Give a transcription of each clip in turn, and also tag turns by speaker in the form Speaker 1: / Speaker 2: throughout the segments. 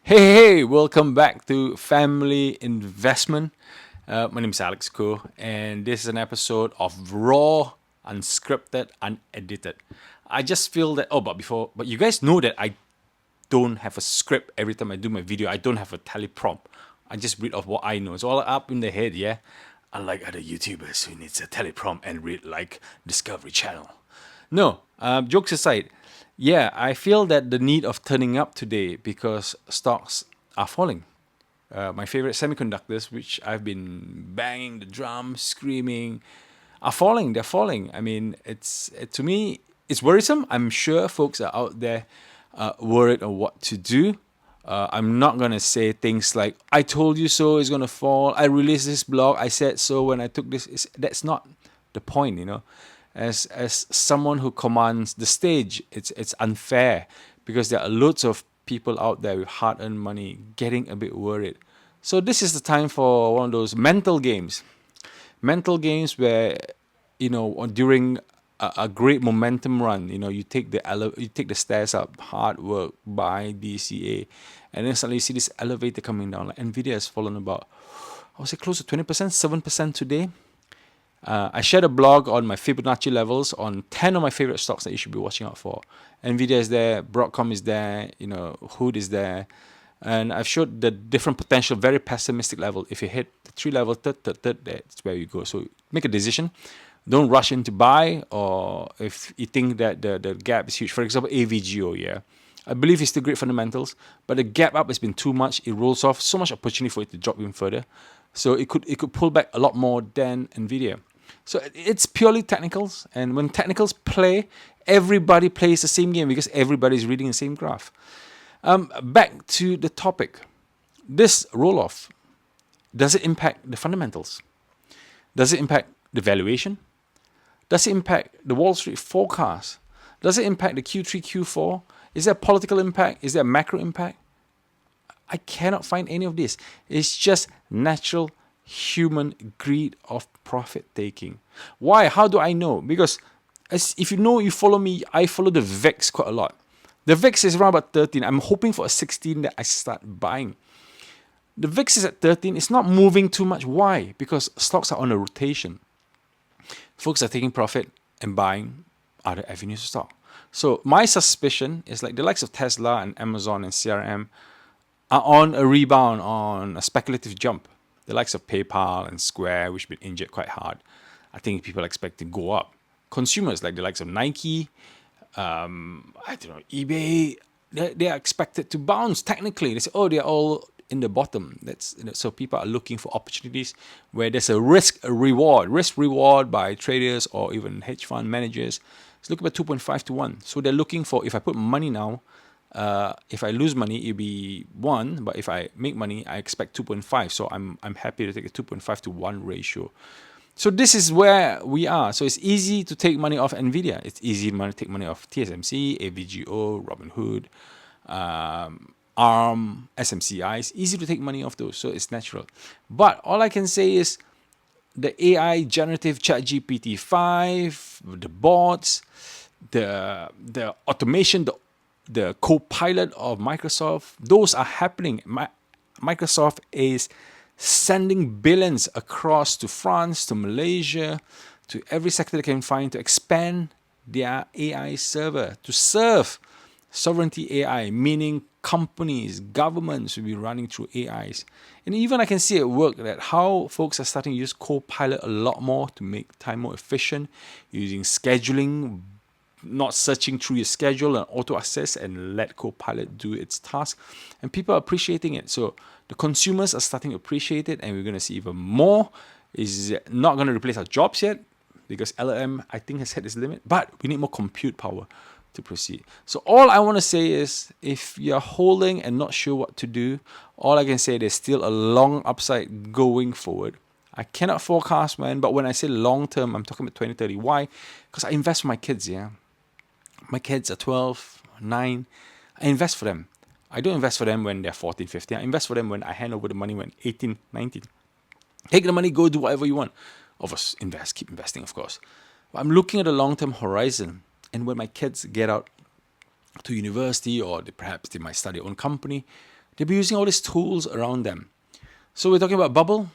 Speaker 1: Hey, welcome back to Family Investment. My name is Alex Ko, and this is an episode of raw, unscripted, unedited. I just feel that. But you guys know that I don't have a script every time I do my video. I don't have a teleprompt. I just read off what I know. It's all up in the head, yeah. Unlike other YouTubers who needs a teleprompt and read like Discovery Channel. No, jokes aside, yeah, I feel that the need of turning up today because stocks are falling. My favorite semiconductors, which I've been banging the drum, screaming, are falling. They're falling. I mean, to me, it's worrisome. I'm sure folks are out there worried on what to do. I'm not gonna say things like "I told you so." It's gonna fall. I released this blog. I said so when I took this. That's not the point, you know. As someone who commands the stage, it's unfair because there are loads of people out there with hard-earned money getting a bit worried. So this is the time for one of those mental games where during a great momentum run, you take the stairs up, hard work, buy DCA, and then suddenly you see this elevator coming down. Like Nvidia has fallen about, I would say, close to 20%, 7% today. I shared a blog on my Fibonacci levels on 10 of my favorite stocks that you should be watching out for. Nvidia is there, Broadcom is there, Hood is there. And I've showed the different potential, very pessimistic level. If you hit the 3 level, third, that's where you go. So make a decision. Don't rush in to buy, or if you think that the gap is huge. For example, AVGO, yeah. I believe it's still great fundamentals, but the gap up has been too much. It rolls off, so much opportunity for it to drop even further. So it could pull back a lot more than Nvidia. So it's purely technicals, and when technicals play, everybody plays the same game because everybody's reading the same graph. Back to the topic. This roll-off, does it impact the fundamentals? Does it impact the valuation? Does it impact the Wall Street forecast? Does it impact the Q3, Q4? Is there a political impact? Is there a macro impact? I cannot find any of this. It's just natural human greed of profit taking. Why? How do I know? Because if you follow me, I follow the VIX quite a lot. The VIX is around about 13. I'm hoping for a 16 that I start buying. The VIX is at 13. It's not moving too much. Why? Because stocks are on a rotation. Folks are taking profit and buying other avenues of stock. So my suspicion is like the likes of Tesla and Amazon and CRM are on a rebound, on a speculative jump. The likes of PayPal and Square, which have been injured quite hard, I think people expect to go up. Consumers like the likes of Nike, eBay, they are expected to bounce technically. They say, oh, they're all in the bottom. So people are looking for opportunities where there's a risk reward by traders or even hedge fund managers. It's looking at 2.5 to 1. So they're looking for, if I put money now, if I lose money, it'll be 1, but if I make money, I expect 2.5. So I'm happy to take a 2.5 to 1 ratio. So this is where we are. So it's easy to take money off Nvidia. It's easy to take money off TSMC, AVGO, Robinhood, ARM, SMCI. It's easy to take money off those. So it's natural. But all I can say is the AI generative ChatGPT 5, the bots, the automation, the co-pilot of Microsoft, those are happening. Microsoft is sending billions across to France, to Malaysia, to every sector they can find to expand their AI server to serve sovereignty AI, meaning companies, governments will be running through AIs. And even I can see at work that how folks are starting to use co-pilot a lot more to make time more efficient, using scheduling, not searching through your schedule and auto assess and let Copilot do its task. And people are appreciating it. So the consumers are starting to appreciate it, and we're going to see even more. Is not going to replace our jobs yet because LLM, I think, has hit its limit, but we need more compute power to proceed. So all I want to say is, if you're holding and not sure what to do, all I can say, there's still a long upside going forward. I cannot forecast, man, but when I say long term, I'm talking about 2030. Why? Because I invest for my kids, yeah. My kids are 12, 9. I invest for them. I don't invest for them when they're 14, 15. I invest for them when I hand over the money when 18, 19. Take the money, go do whatever you want. Of course, invest, keep investing, of course. But I'm looking at a long-term horizon. And when my kids get out to university, or perhaps they might start their own company, They'll be using all these tools around them. So we're talking about bubble.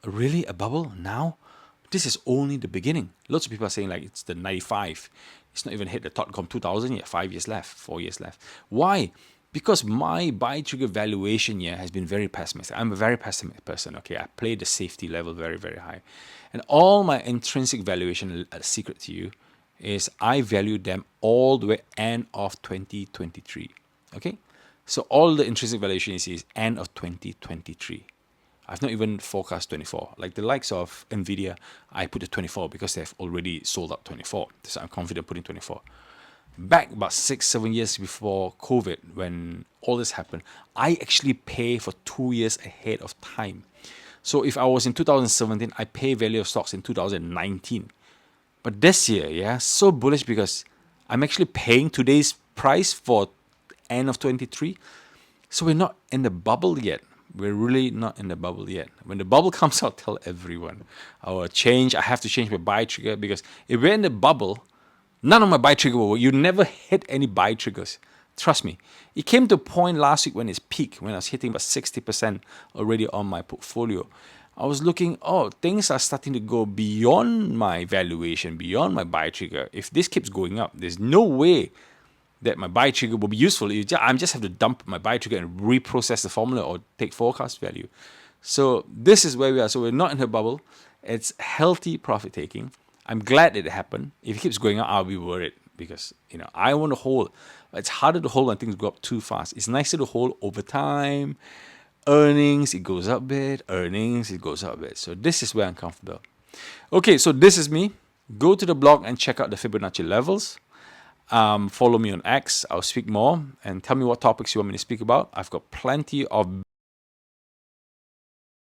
Speaker 1: Really, a bubble now? This is only the beginning. Lots of people are saying like it's the 95. It's not even hit the .com 2000 yet. 5 years left, 4 years left. Why? Because my buy trigger valuation has been very pessimistic. I'm a very pessimistic person. Okay, I play the safety level very, very high, and all my intrinsic valuation. A secret to you is I value them all the way end of 2023. Okay, so all the intrinsic valuation is end of 2023. I've not even forecast 24. Like the likes of Nvidia, I put the 24 because they've already sold out 24. So I'm confident putting 24. Back about 6-7 years before COVID, when all this happened, I actually pay for 2 years ahead of time. So if I was in 2017, I pay value of stocks in 2019. But this year, so bullish because I'm actually paying today's price for end of 23. So we're not in the bubble yet. We're really not in the bubble yet. When the bubble comes out, tell everyone. I have to change my buy trigger, because if we're in the bubble, none of my buy trigger will work. You never hit any buy triggers. Trust me. It came to a point last week when it's peaked, when I was hitting about 60% already on my portfolio. I was looking, things are starting to go beyond my valuation, beyond my buy trigger. If this keeps going up, there's no way that my buy trigger will be useful. I just have to dump my buy trigger and reprocess the formula or take forecast value. So this is where we are. So we're not in a bubble. It's healthy profit taking. I'm glad it happened. If it keeps going up, I'll be worried, because I want to hold. It's harder to hold when things go up too fast. It's nicer to hold over time. Earnings, it goes up a bit. Earnings, it goes up a bit. So this is where I'm comfortable. Okay, so this is me. Go to the blog and check out the Fibonacci levels. Follow me on X. I'll speak more, and tell me what topics you want me to speak about. I've got plenty of